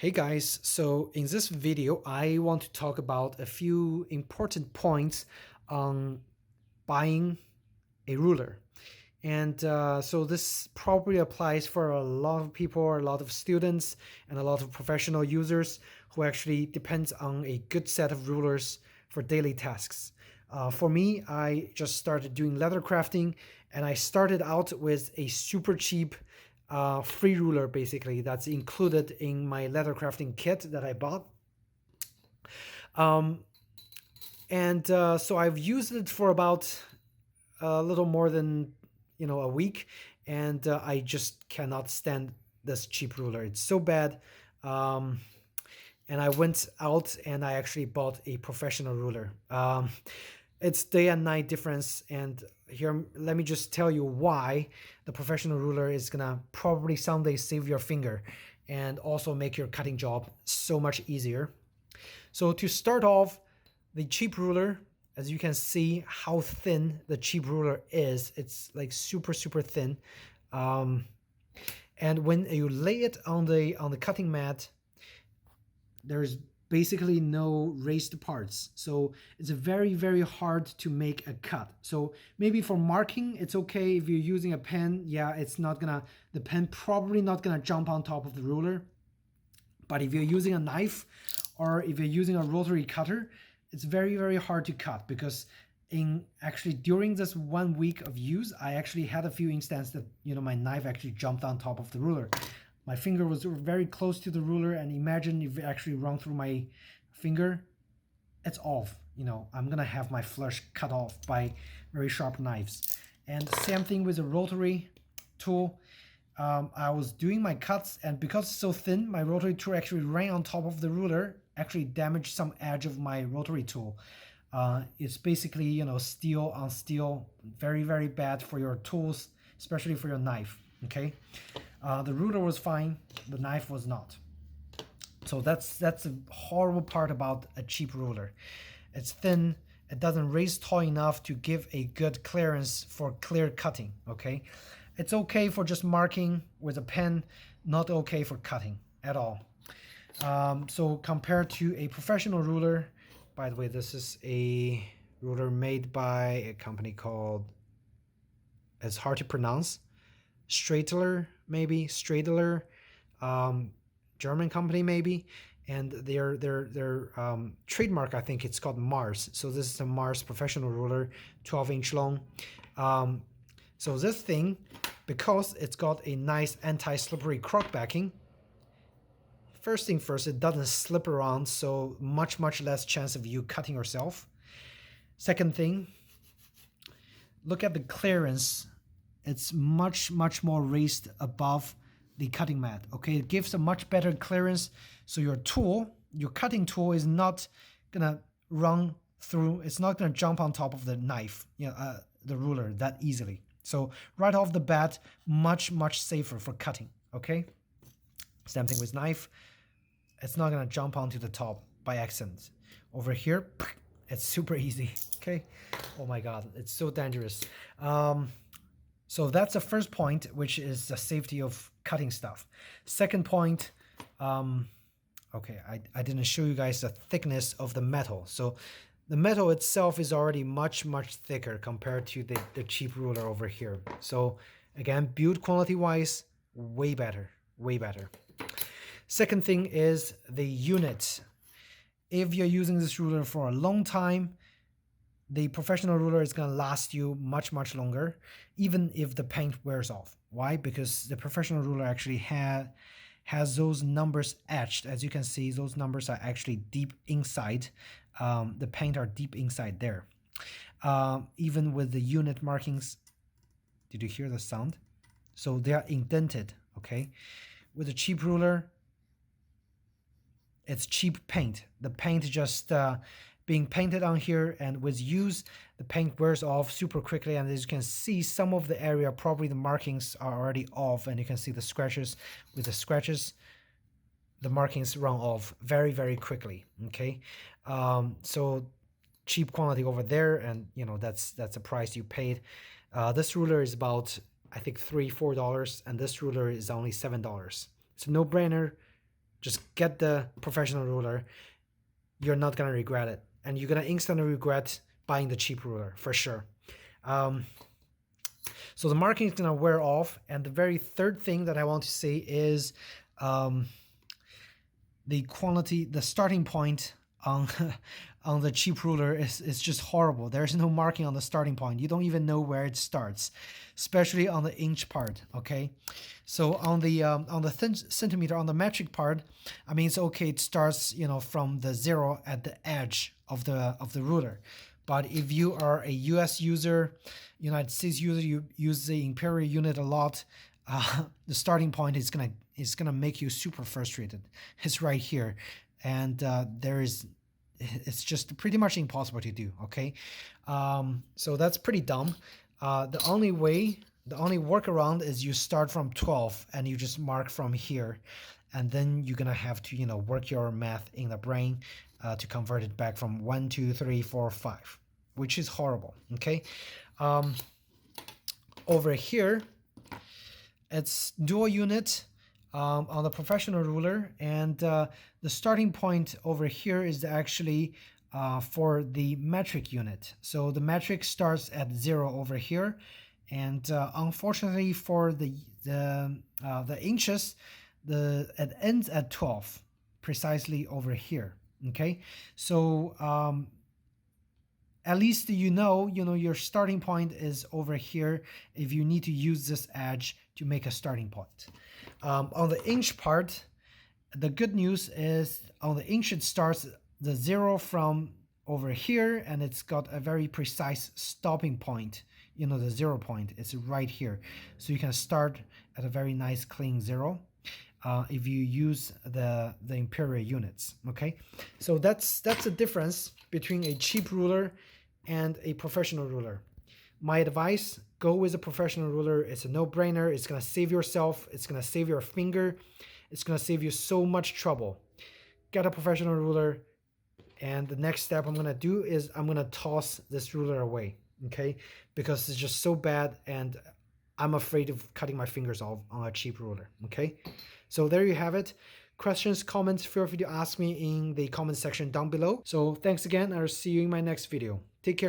Hey guys, so in this video, I want to talk about a few important points on buying a ruler. And so this probably applies for a lot of people, a lot of students, and a lot of professional users who actually depends on a good set of rulers for daily tasks. For me, I just started doing leather crafting, and I started out with a super cheap free ruler, basically, that's included in my leather crafting kit that I bought. Um, and so I've used it for about a little more than a week, and I just cannot stand this cheap ruler. It's so bad. Um, and I went out and I actually bought a professional ruler. It's day and night difference, and here let me just tell you why the professional ruler is gonna probably someday save your finger and also make your cutting job so much easier. So to start off, the cheap ruler, as you can see how thin the cheap ruler is, it's like super thin. Um, and when you lay it on the cutting mat, there's basically no raised parts, so it's very hard to make a cut. So maybe for marking it's okay. If you're using a pen, yeah, the pen probably not gonna jump on top of the ruler. But if you're using a knife or if you're using a rotary cutter, it's very hard to cut, because in actually during this 1 week of use, I actually had a few instances that my knife actually jumped on top of the ruler. My finger was very close to the ruler, and imagine if it actually run through my finger, it's off. I'm gonna have my flesh cut off by very sharp knives. And same thing with a rotary tool. I was doing my cuts, and because it's so thin, my rotary tool actually ran on top of the ruler, actually damaged some edge of my rotary tool. It's basically, steel on steel, very bad for your tools, especially for your knife. Okay, the ruler was fine, the knife was not. So that's a horrible part about a cheap ruler. It's thin. It doesn't raise tall enough to give a good clearance for clear cutting. Okay, it's okay for just marking with a pen, not okay for cutting at all. So compared to a professional ruler, by the way, this is a ruler made by a company called, it's hard to pronounce, Staedtler, maybe Staedtler, German company maybe, and their trademark, I think it's called Mars. So this is a Mars professional ruler, 12-inch long. So this thing, because it's got a nice anti-slippery crock backing, first thing first, it doesn't slip around, so much less chance of you cutting yourself. Second thing, look at the clearance. It's much more raised above the cutting mat. Okay, it gives a much better clearance, so your cutting tool is not gonna run through, it's not gonna jump on top of the knife, the ruler, that easily. So right off the bat, much safer for cutting. Okay, same thing with knife. It's not gonna jump onto the top by accident. Over here, it's super easy. Okay, oh my god, it's so dangerous. So that's the first point, which is the safety of cutting stuff. Second point, okay, I didn't show you guys the thickness of the metal. So the metal itself is already much thicker compared to the cheap ruler over here. So again, build quality wise, way better. Second thing is the unit. If you're using this ruler for a long time, the professional ruler is going to last you much longer, even if the paint wears off. Why? Because the professional ruler actually has those numbers etched. As you can see, those numbers are actually deep inside. The paint are deep inside there. Even with the unit markings, did you hear the sound? So they are indented. Okay, with a cheap ruler, it's cheap paint. The paint just being painted on here, and with use, the paint wears off super quickly. And as you can see, some of the area, probably the markings are already off, and you can see the scratches. With the scratches, the markings run off very quickly. Okay, so cheap quality over there, and that's a price you paid. This ruler is about, I think, $3-4, and this ruler is only $7. It's a no-brainer. Just get the professional ruler. You're not gonna regret it, and you're gonna instantly regret buying the cheap ruler for sure. Um, so the marking is gonna wear off, and the very third thing that I want to say is um, the quality, the starting point on on the cheap ruler is just horrible. There's no marking on the starting point. You don't even know where it starts, especially on the inch part. Okay, so on the thin centimeter, on the metric part, I mean it's okay. It starts from the zero at the edge of the ruler. But if you are a U.S. user, United States user, you use the imperial unit a lot, the starting point is gonna make you super frustrated. It's right here, and it's just pretty much impossible to do. Okay, so that's pretty dumb. The only workaround is you start from 12 and you just mark from here, and then you're gonna have to work your math in the brain to convert it back from 1, 2, 3, 4, 5, which is horrible. Okay, over here it's dual unit on the professional ruler, and the starting point over here is actually for the metric unit. So the metric starts at 0 over here, and unfortunately for the inches, it ends at 12 precisely over here. Okay, so at least your starting point is over here if you need to use this edge to make a starting point. On the inch part, the good news is on the inch it starts the 0 from over here, and it's got a very precise stopping point. The 0 point is right here, so you can start at a very nice clean 0 if you use the imperial units. Okay, so that's the difference between a cheap ruler and a professional ruler. My advice, go with a professional ruler. It's a no-brainer. It's gonna save yourself, it's gonna save your finger, it's gonna save you so much trouble. Get a professional ruler, and the next step I'm gonna do is I'm gonna toss this ruler away. Okay, because it's just so bad, and I'm afraid of cutting my fingers off on a cheap ruler. Okay, so there you have it. Questions, comments, feel free to ask me in the comment section down below. So thanks again. I'll see you in my next video. Take care.